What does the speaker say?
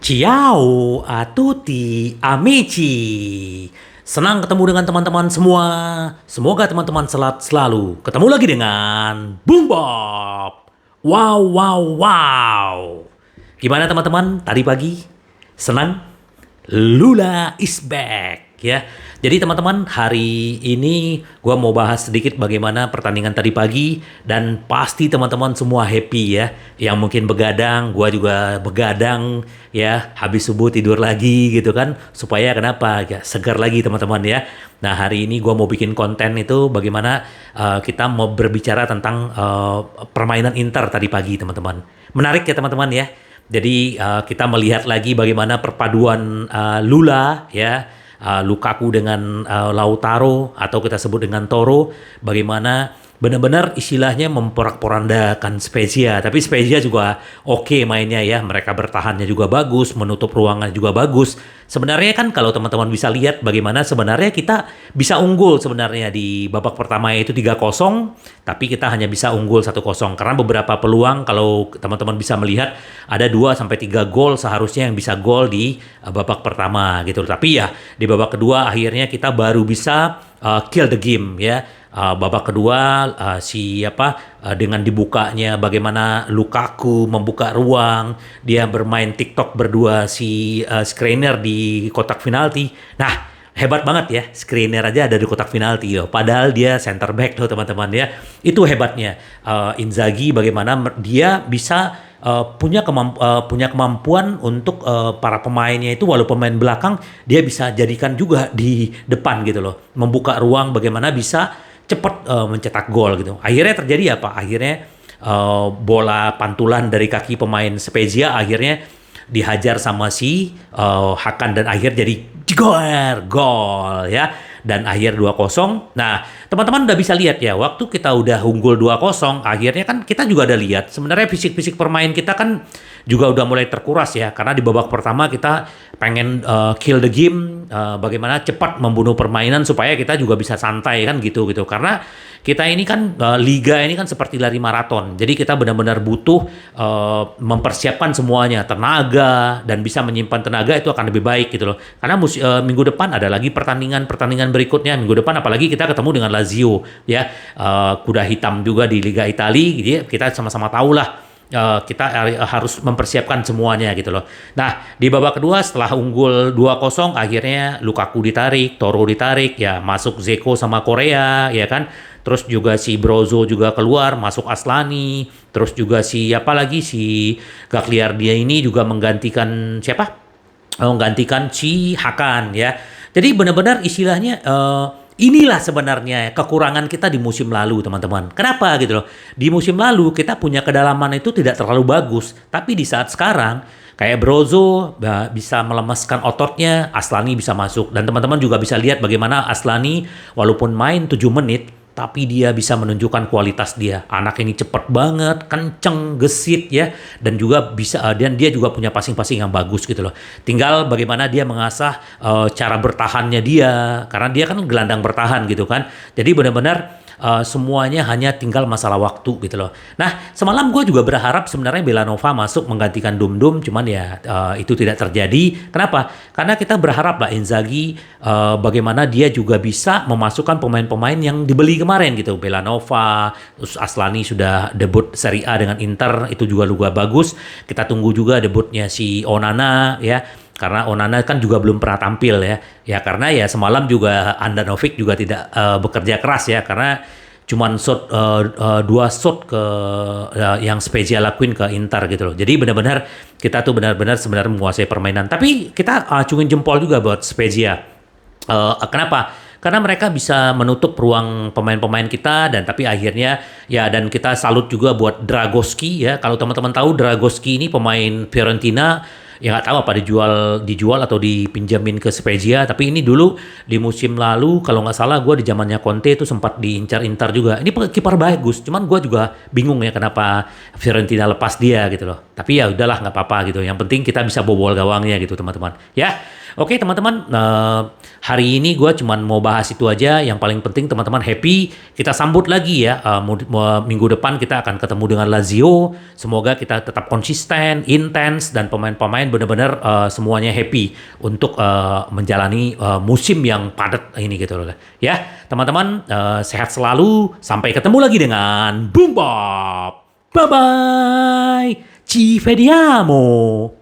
Ciao a tutti amici. Senang ketemu dengan teman-teman semua. Semoga teman-teman selalu ketemu lagi dengan Boom Bob. Wow, wow, wow. Gimana teman-teman tadi pagi? Senang? Lula is back ya. Jadi teman-teman, hari ini gua mau bahas sedikit bagaimana pertandingan tadi pagi dan pasti teman-teman semua happy ya. Yang mungkin begadang, gua juga begadang ya, habis subuh tidur lagi gitu kan, supaya kenapa? Ya, segar lagi teman-teman ya. Nah, hari ini gua mau bikin konten itu bagaimana kita mau berbicara tentang permainan Inter tadi pagi teman-teman. Menarik ya teman-teman ya. Jadi kita melihat lagi bagaimana perpaduan Lula ya, Lukaku dengan Lautaro atau kita sebut dengan Toro, bagaimana benar-benar istilahnya memporak-porandakan Spezia. Tapi Spezia juga oke mainnya ya, mereka bertahannya juga bagus, menutup ruangan juga bagus. Sebenarnya kan kalau teman-teman bisa lihat bagaimana sebenarnya kita bisa unggul sebenarnya di babak pertama itu 3-0, tapi kita hanya bisa unggul 1-0 karena beberapa peluang kalau teman-teman bisa melihat ada 2 sampai 3 gol seharusnya yang bisa gol di babak pertama gitu. Tapi ya di babak kedua akhirnya kita baru bisa kill the game ya. Babak kedua dengan dibukanya bagaimana Lukaku membuka ruang, dia bermain TikTok berdua si Skriniar di kotak penalti. Nah, hebat banget ya, Skriniar aja ada di kotak penalti loh. Padahal dia center back loh teman-teman ya. Itu hebatnya Inzaghi, bagaimana dia bisa punya kemampuan untuk para pemainnya itu walaupun pemain belakang dia bisa jadikan juga di depan gitu loh, membuka ruang bagaimana bisa cepat mencetak gol gitu. Akhirnya terjadi apa? Akhirnya bola pantulan dari kaki pemain Spezia akhirnya dihajar sama si Hakan dan akhir jadi gol ya. Dan akhir 2-0. Nah, teman-teman udah bisa lihat ya, waktu kita udah unggul 2-0, akhirnya kan kita juga ada lihat sebenarnya fisik-fisik permain kita kan juga udah mulai terkuras ya, karena di babak pertama kita pengen kill the game, bagaimana cepat membunuh permainan supaya kita juga bisa santai kan gitu. Karena kita ini kan liga ini kan seperti lari maraton. Jadi kita benar-benar butuh mempersiapkan semuanya, tenaga dan bisa menyimpan tenaga itu akan lebih baik gitu loh. Karena minggu depan ada lagi pertandingan berikutnya minggu depan, apalagi kita ketemu dengan Lazio ya, kuda hitam juga di Liga Italia. Jadi kita sama-sama tahu lah. Kita harus mempersiapkan semuanya gitu loh. Nah, di babak kedua setelah unggul 2-0 akhirnya Lukaku ditarik, Toro ditarik, ya masuk Zeko sama Korea ya kan. Terus juga si Brozo juga keluar, masuk Aslani. Terus juga si Gagliardia ini juga menggantikan siapa? Menggantikan si Hakan ya. Jadi benar-benar istilahnya inilah sebenarnya kekurangan kita di musim lalu teman-teman. Kenapa gitu loh? Di musim lalu kita punya kedalaman itu tidak terlalu bagus. Tapi di saat sekarang kayak Brozo bisa melemaskan ototnya, Aslani bisa masuk. Dan teman-teman juga bisa lihat bagaimana Aslani walaupun main 7 menit, tapi dia bisa menunjukkan kualitas dia. Anak ini cepet banget, kenceng, gesit ya, dan juga bisa dan dia juga punya passing-passing yang bagus gitu loh. Tinggal bagaimana dia mengasah cara bertahannya dia, karena dia kan gelandang bertahan gitu kan. Jadi benar-benar semuanya hanya tinggal masalah waktu gitu loh. Nah, semalam gue juga berharap sebenarnya Belanova masuk menggantikan Dum-Dum, cuman ya itu tidak terjadi. Kenapa? Karena kita berharap lah Inzaghi bagaimana dia juga bisa memasukkan pemain-pemain yang dibeli kemarin gitu. Belanova, terus Aslani sudah debut Serie A dengan Inter, itu juga bagus. Kita tunggu juga debutnya si Onana ya. Karena Onana kan juga belum pernah tampil ya. Ya karena ya semalam juga Andanovic juga tidak bekerja keras ya. Karena cuman dua shot ke yang Spezia lakuin ke Inter gitu loh. Jadi benar-benar kita tuh benar-benar sebenarnya menguasai permainan. Tapi kita acungin jempol juga buat Spezia. Kenapa? Karena mereka bisa menutup ruang pemain-pemain kita dan tapi akhirnya ya, dan kita salut juga buat Dragowski ya. Kalau teman-teman tahu Dragowski ini pemain Fiorentina, ya nggak tahu apa dijual atau dipinjamin ke Spezia, tapi ini dulu di musim lalu kalau nggak salah gue di zamannya Conte itu sempat diincar Inter juga. Ini kiper bagus, cuman gue juga bingung ya kenapa Fiorentina lepas dia gitu loh. Tapi ya udahlah nggak apa-apa gitu. Yang penting kita bisa bobol gawangnya gitu teman-teman. Ya, Oke teman-teman, hari ini gue cuman mau bahas itu aja. Yang paling penting teman-teman happy. Kita sambut lagi ya. Minggu depan kita akan ketemu dengan Lazio. Semoga kita tetap konsisten, intens, dan pemain-pemain benar-benar semuanya happy untuk menjalani musim yang padat ini gitu loh. Ya teman-teman, sehat selalu. Sampai ketemu lagi dengan Boom Bop. Bye bye. Ci vediamo.